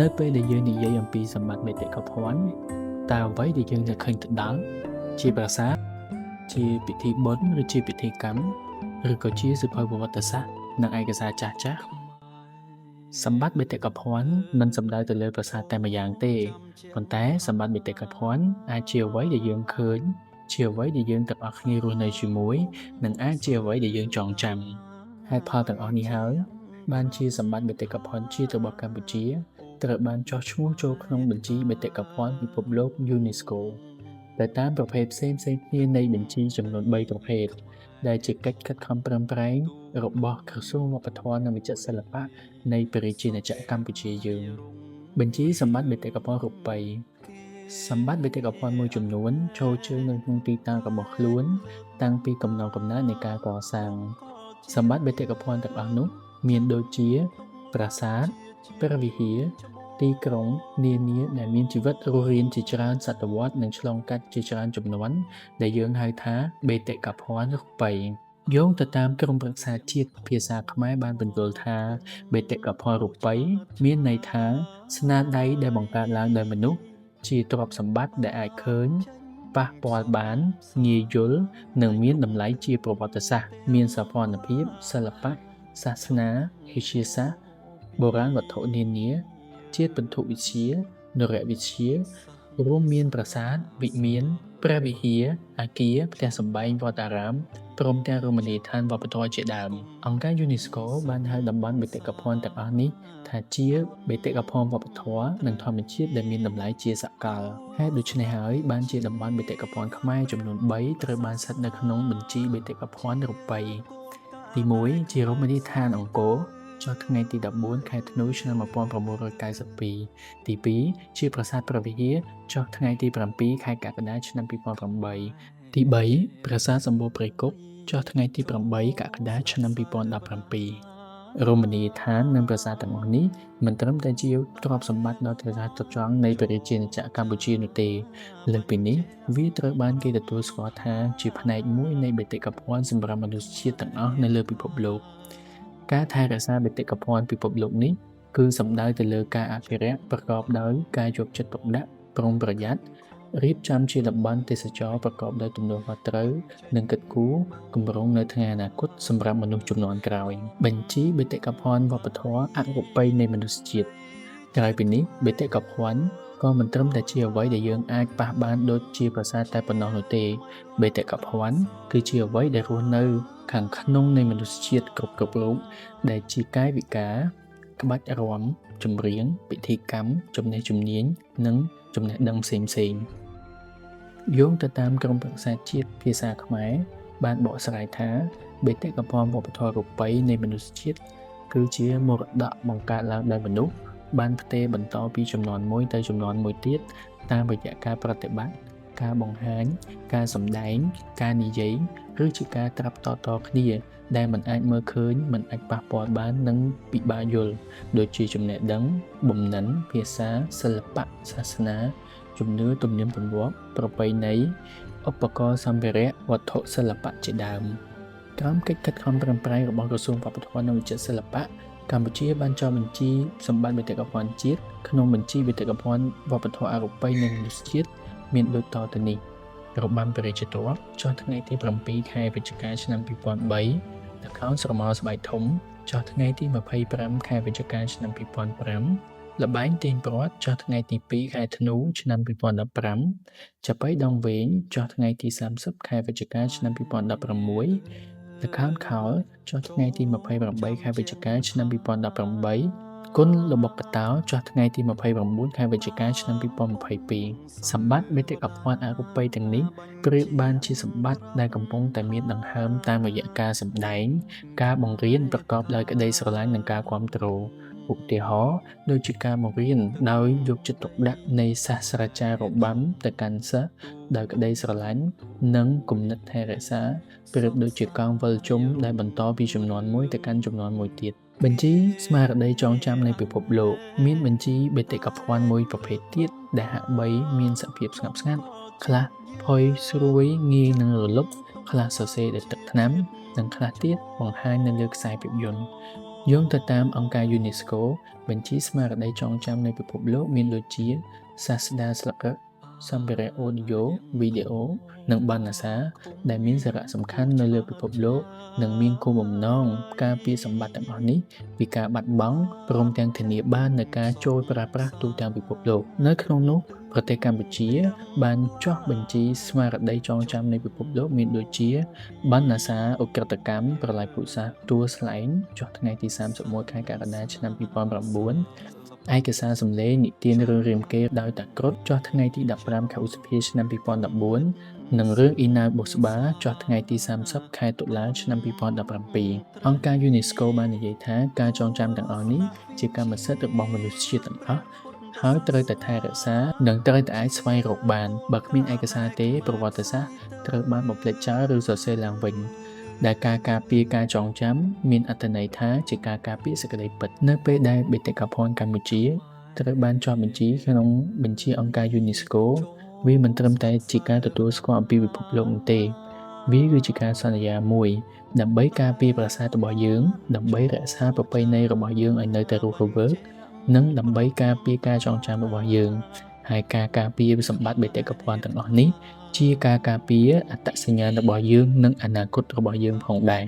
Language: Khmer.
នៅពេលដែលយើងនិយាយអំពីសម្បត្តិបេតិកភណ្ឌតើអ្វីដែលយើងនឹងឃើញទៅដល់ជាប្រាសាទជាពិធីបុណ្យឬជាពិធីកម្មឬក៏ជាសៀវភៅប្រវត្តិសាស្ត្រនិងឯកសារចាស់ៗសម្បត្តិបេតិកភណ្ឌមិនសំដៅទៅលើប្រាសាទតែម្យ៉ាងទេប៉ុន្តែសម្បត្តិបេតិកភណ្ឌអាចជាអ្វីដែលយើងឃើញជាអ្វីដែលយើងទាំងអស់គ្នារស់នៅជាមួយនិងអាចជាអ្វីដែលយើងចងចាំហេតុផលទាំងអស់នេះហើយបានជាសម្បត្តិបេតិកភណ្ឌជាតិរបស់កម្ពុជាត្រូវបានចុះឈ្មោះចូលក្នុងបញ្ជីបេតិកភណ្ឌពិភពលោក UNESCO ដែលតាមប្រភេទផ្សេងៗគ្នានៃបញ្ជីចំនួន3ប្រភេទដែលជាកិច្ចខិតខំប្រឹងប្រែងរបស់ក្រសួងវប្បធម៌និងវិចិត្រសិល្បៈនៃព្រះរាជាណាចក្រកម្ពុជាយើងបញ្ជីសម្បត្តិបេតិកភណ្ឌរូបីសម្បត្តិបេតិកភណ្ឌមួយចំនួនចូលជើងនៅក្នុងទីតាំងរបស់ខ្លួនតាំងពីកំណើតនៃការកសាងសម្បត្តិបេតិកភណ្ឌទាំងអស់នោះមានដូចជាប្រាសាទព្រះវិហារទីក្រុងនានាដែលមានជីវិតរស់រានជាច្រើនសតវត្សនិងឆ្លងកាត់ជាច្រើនជំនាន់ដែលយើងហៅថាបេតិកភណ្ឌរូបីយោងទៅតាមក្រមប្រឹក្សាជាតិភាសាខ្មែរបានបញ្យល់ថាបេតិកភណ្ឌរូបីមានន័យថាស្នាដៃដែលបង្កើតឡើងដោយមនុស្សជាទ្រព្យសម្បត្តិដែលអាចឃើញប៉ះពាល់បានងាយយល់និងមានតម្លៃជាប្រវត្តិសាស្ត្រមានសោភ័ណភាពសិល្បៈសាសនាវិទ្យាសាស្ត្របុរាណវត្ថុនានាជាតិពិន្ទុវិទ្យានរវិទ្យារួមមានប្រាសាទវិមានព្រះវិហារអគារផ្ទះសម្បែងវត្តអារាមព្រមទាំងរមណីយដ្ឋានវប្បធម៌ជាដើមអង្គការ UNESCO បានហៅតំបន់បេតិកភណ្ឌទាំងអស់នេះថាជាបេតិកភណ្ឌវប្បធម៌និងធម្មជាតិដែលមានតម្លៃជាសកលហេតុដូច្នេះហើយបានជាតំបន់បេតិកភណ្ឌខ្មែរចំនួន3ត្រូវបានស្ថិតនៅក្នុងបញ្ជីបេតិកភណ្ឌរូបីទី1ជារមណីយដ្ឋានអង្គរចុះថ្ងៃទី14ខែធ្នូឆ្នាំ1992ទី2ជាប្រាសាទព្រះវិហារចុះថ្ងៃទី7ខែកក្កដាឆ្នាំ2008ទី3ប្រាសាទសម្បូរព្រៃគុកចុះថ្ងៃទី8កក្កដាឆ្នាំ2017រមណីយដ្ឋាននិងប្រាសាទទាំងអស់នេះមិនត្រឹមតែជាទ្រព្យសម្បត្តិដ៏ត្រចះត្រចង់នៃព្រះរាជាណាចក្រកម្ពុជានោះទេលើសពីនេះវាត្រូវបានគេទទួលស្គាល់ថាជាផ្នែកមួយនៃបេតិកភណ្ឌសម្រាប់មនុស្សជាតិទាំងអស់នៅលើពិភពលោកការថែរក្សាបេតិកភណ្ឌពិភពលោកនេះគឺសំដៅទៅលើការអភិរក្សប្រកបដោយការយកចិត្តទុកដាក់ប្រុងប្រយ័ត្នរៀបចំជាតំបន់ទេសចរណ៍ប្រកបដោយទំនួលខុសត្រូវនិងកិត្តគូរគម្រោងនៅថ្ងៃអនាគតសម្រាប់មនុស្សជំនាន់ក្រោយបញ្ជីបេតិកភណ្ឌវប្បធម៌អរូបីនៃមនុស្សជាតិក្រៅពីនេះបេតិកភណ្ឌក៏មិនត្រឹមតែជាអ្វីដែលយើងអាចប៉ះបានដូចជាប្រាសាទតែប៉ុណ្ណោះនោះទេបេតិកភណ្ឌគឺជាអ្វីដែលរស់នៅខាងក្នុងនៃមនុស្សជាតិគ្រប់រូបដែលជាកាយវិការក្បាច់រាំចម្រៀងពិធីកម្មចំណេះជំនាញនិងចំណេះដឹងផ្សេងៗយោងទៅតាមក្រមប្រឹក្សាជាតិភាសាខ្មែរបានបកស្រាយថាបេតិកភណ្ឌវប្បធម៌រូបីនៃមនុស្សជាតិគឺជាមរតកបង្កើតឡើងដោយមនុស្សបានផ្ទេរបន្តពីជំនាន់មួយទៅជំនាន់មួយទៀតតាមរយៈការប្រតិបត្តិការបង្ហាញការសម្ដែងការនិយាយឬជាការត្រាប់តគ្នាដែលមិនអាចមើលឃើញមិនអាចប៉ះពាល់បាននិងពិបាកយល់ដូចជាចំណេះដឹងបំណិនភាសាសិល្បៈសាសនាជំនឿទំនៀមទម្លាប់ប្រពៃណីឧបករណ៍សម្ភារៈវត្ថុសិល្បៈជាដើមក្រោមកិច្ចខិតខំប្រឹងប្រែងរបស់ក្រសួងវប្បធម៌និងវិចិត្រសិល្បៈកម្ពុជាបានចុះបញ្ជីសម្បត្តិបេតិកភណ្ឌជាតិក្នុងបញ្ជីបេតិកភណ្ឌវប្បធម៌អរូបីនៃមនុស្សជាតិមានដូចតទៅនេះរបាំព្រះរាជទ្រព្យចុះថ្ងៃទី7ខែវិច្ឆិកាឆ្នាំ2003ល្ខោនស្រមោលស្បែកធំចុះថ្ងៃទី25ខែវិច្ឆិកាឆ្នាំ2005ល្បែងទាញព្រ័ត្រចុះថ្ងៃទី2ខែធ្នូឆ្នាំ2015ចាប៉ីដងវែងចុះថ្ងៃទី30ខែវិច្ឆិកាឆ្នាំ2016ល្ខោនខោលចុះថ្ងៃទី28ខែវិច្ឆិកាឆ្នាំ2018គុនល្បុក្កតោចុះថ្ងៃទី29ខែវិច្ឆិកាឆ្នាំ2022សម្បត្តិបេតិកភណ្ឌអរូបីទាំងនេះប្រៀបបានជាសម្បត្តិដែលកំពុងតែមានដង្ហើមតាមរយៈការសម្ដែងការបង្រៀនប្រកបដោយក្តីស្រឡាញ់និងការគាំទ្រឧទាហរណ៍ដូចជាការបង្រៀនដោយយកចិត្តទុកដាក់នៃសាស្ត្រាចារ្យរបាំទៅកាន់សិស្សដោយក្តីស្រឡាញ់និងគំនិតថែរក្សាប្រៀបដូចជាកង់វិលជុំដែលបន្តពីជំនាន់មួយទៅកាន់ជំនាន់មួយទៀតបញ្ជីស្មារតីចងចាំនៃពិភពលោកមានបញ្ជីបេតិកភណ្ឌមួយប្រភេទទៀតដែលហាក់បីមានសភាពស្ងប់ស្ងាត់ខ្លះផុយស្រួយងាយនឹងរលុបខ្លះសរសេរដោយទឹកថ្នាំនិងខ្លះទៀតបង្ហាញនៅលើខ្សែភាពយន្ត យោងទៅតាមអង្គការ UNESCO បញ្ជីស្មារតីចងចាំនៃពិភពលោកមានដូចជាសាស្តាស្លឹករឹត សម្ភារៈអូឌីយ៉ូ វីដេអូ និងបណ្ណសារដែលមានសារៈសំខាន់នៅលើពិភពលោកនិងមានគោលបំណងការពារសម្បត្តិទាំងអស់នេះពីការបាត់បង់ព្រមទាំងធានាបាននូវការចូលប្រើប្រាស់ទូទាំងពិភពលោកនៅក្នុងនោះប្រទេសកម្ពុជាបានចុះបញ្ជីស្មារតីចងចាំនៃពិភពលោកមានដូចជាបណ្ណសារឧក្រិដ្ឋកម្មប្រល័យពូជសាសន៍ទួលស្លែងចុះថ្ងៃទី31ខែកក្កដាឆ្នាំ2009 ឯកសារសម្លេងនិទានរឿងរាមកេរ្តិ៍ដោយតាគ្រុឌចុះថ្ងៃទី15ខែឧសភាឆ្នាំ2014និងរឿងអ៊ីណាប៊ូស្បាចុះថ្ងៃទី30ខែតុលាឆ្នាំ2017អង្គការ UNESCO បាននិយាយថាការចងចាំទាំងអស់នេះជាកម្មសិទ្ធិរបស់មនុស្សជាតិទាំងអស់ហើយត្រូវតែថែរក្សានិងត្រូវតែអាចស្វែងរកបានបើគ្មានឯកសារទេប្រវត្តិសាស្ត្រត្រូវបានបំភ្លេចចោលឬសរសេរឡើងវិញដែលការការពារការចងចាំមានអត្ថន័យថាជាការការពារសេចក្តីពិតនៅពេលដែលបេតិកភណ្ឌកម្ពុជាត្រូវបានចុះបញ្ជីក្នុងបញ្ជីអង្គការ UNESCO វាមិនត្រឹមតែជាការទទួលស្គាល់អំពីពិភពលោកនោះទេវាគឺជាការសន្យាមួយដើម្បីការពារប្រាសាទរបស់យើងដើម្បីរក្សាប្រពៃណីរបស់យើងឲ្យនៅតែរស់រវើកនិងដើម្បីការពារការចងចាំរបស់យើងហើយការការពារសម្បត្តិបេតិកភណ្ឌទាំងអស់នេះជាការការពារអត្តសញ្ញាណរបស់យើងនិងអនាគតរបស់យើងផងដែរ